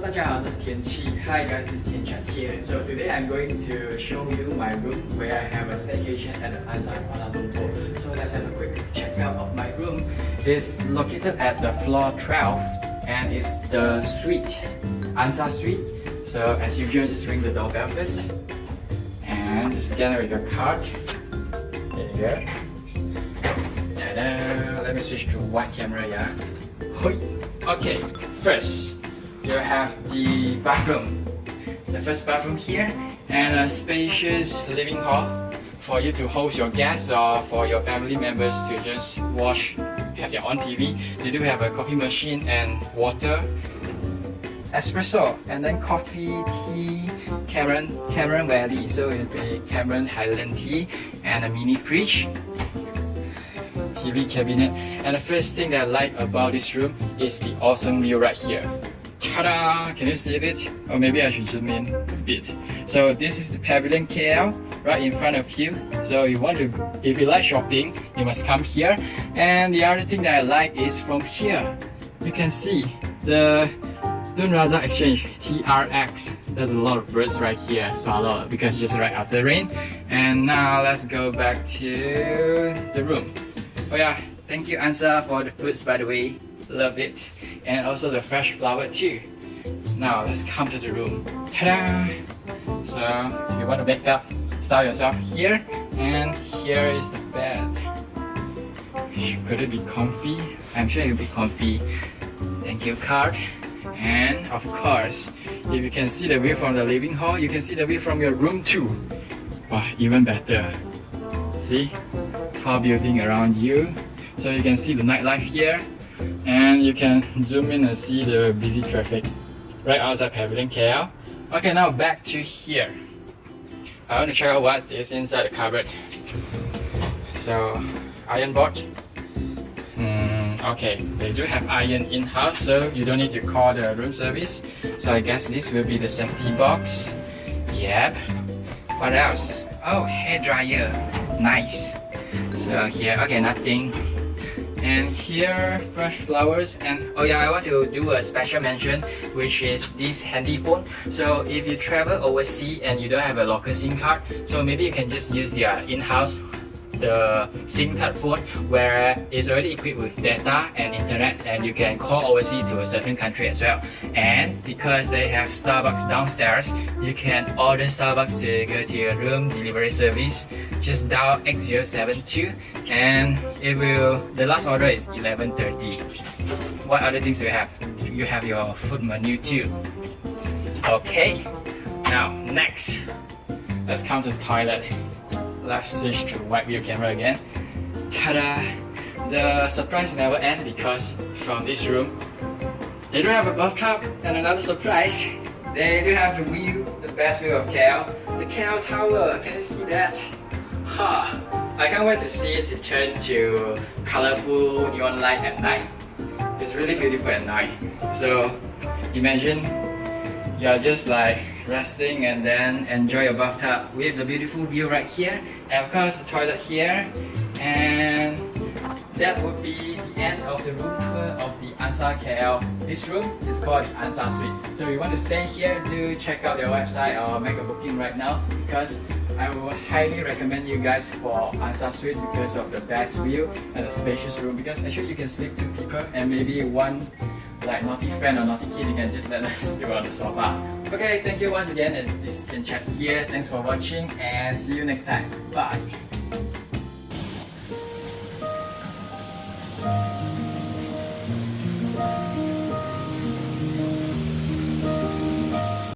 大家好，这是天气。Hi guys, this is Tian Chat here. So today I'm going to show you my room where I have a staycation at the ANSA KL Lumpur. So let's have a quick checkout of my room. It's located at the floor 12 and it's the suite, ANSA suite. So as usual, just ring the doorbell first and scan with your card. There you go. Ta-da! Let me switch to wide camera, yeah. Okay, first you have the bathroom. The first bathroom here and a spacious living hall for you to host your guests or for your family members to just watch, have their own TV. They do have a coffee machine and water, espresso, and then coffee, tea, Cameron Valley. So it'll be Cameron Highland tea and a mini fridge, TV cabinet. And the first thing that I like about this room is the awesome view right here. Ta-da! Can you see it? Or maybe I should zoom in a bit. So this is the Pavilion KL right in front of you. So if you like shopping, you must come here. And the other thing that I like is from here, you can see the Dun Raza Exchange TRX. There's a lot of birds right here, so a lot because just right after rain. And now let's go back to the room. Oh yeah, thank you ANSA for the foods, by the way. Love it. And also the fresh flower too. Now let's come to the room. Ta-da! So if you want to wake up, style yourself here. And here is the bed. Could it be comfy? I'm sure it'll be comfy. Thank you card. And of course, if you can see the view from the living hall, you can see the view from your room too. Wow, even better. See? Tall building around you. So you can see the nightlife here. And you can zoom in and see the busy traffic right outside Pavilion KL. Okay, now back to here. I want to check out what is inside the cupboard. So, iron board. Okay, they do have iron in-house, so you don't need to call the room service. So I guess this will be the safety box. Yep. What else? Oh, hair dryer. Nice. So here, okay, nothing. And here, fresh flowers. And oh yeah, I want to do a special mention, which is this handy phone. So if you travel overseas and you don't have a local SIM card, so maybe you can just use their in-house the SIM card phone where it's already equipped with data and internet, and you can call overseas to a certain country as well. And because they have Starbucks downstairs, you can order Starbucks to go to your room delivery service. Just dial X072 and the last order is 11:30. What other things do you have? You have your food menu too. Okay, now next, let's come to the toilet. Let's switch to wide view camera again. Ta-da! The surprise never ends because from this room, they do have a bathtub and another surprise. They do have the view, the best view of KL, the KL Tower. Can you see that? Ha! I can't wait to see it to turn to colorful neon light at night. It's really beautiful at night. So imagine you're just like resting and then enjoy your bathtub with the beautiful view right here, and of course the toilet here. And that would be the end of the room tour of the ANSA KL. This room is called the ANSA Suite. So if you want to stay here, do check out their website or make a booking right now, because I will highly recommend you guys for ANSA Suite because of the best view and the spacious room. Because actually you can sleep 2 people and maybe one like naughty friend or naughty kid, you can just let us do on the sofa. Okay, thank you once again. It's this Tian Chat here. Thanks for watching and see you next time. Bye.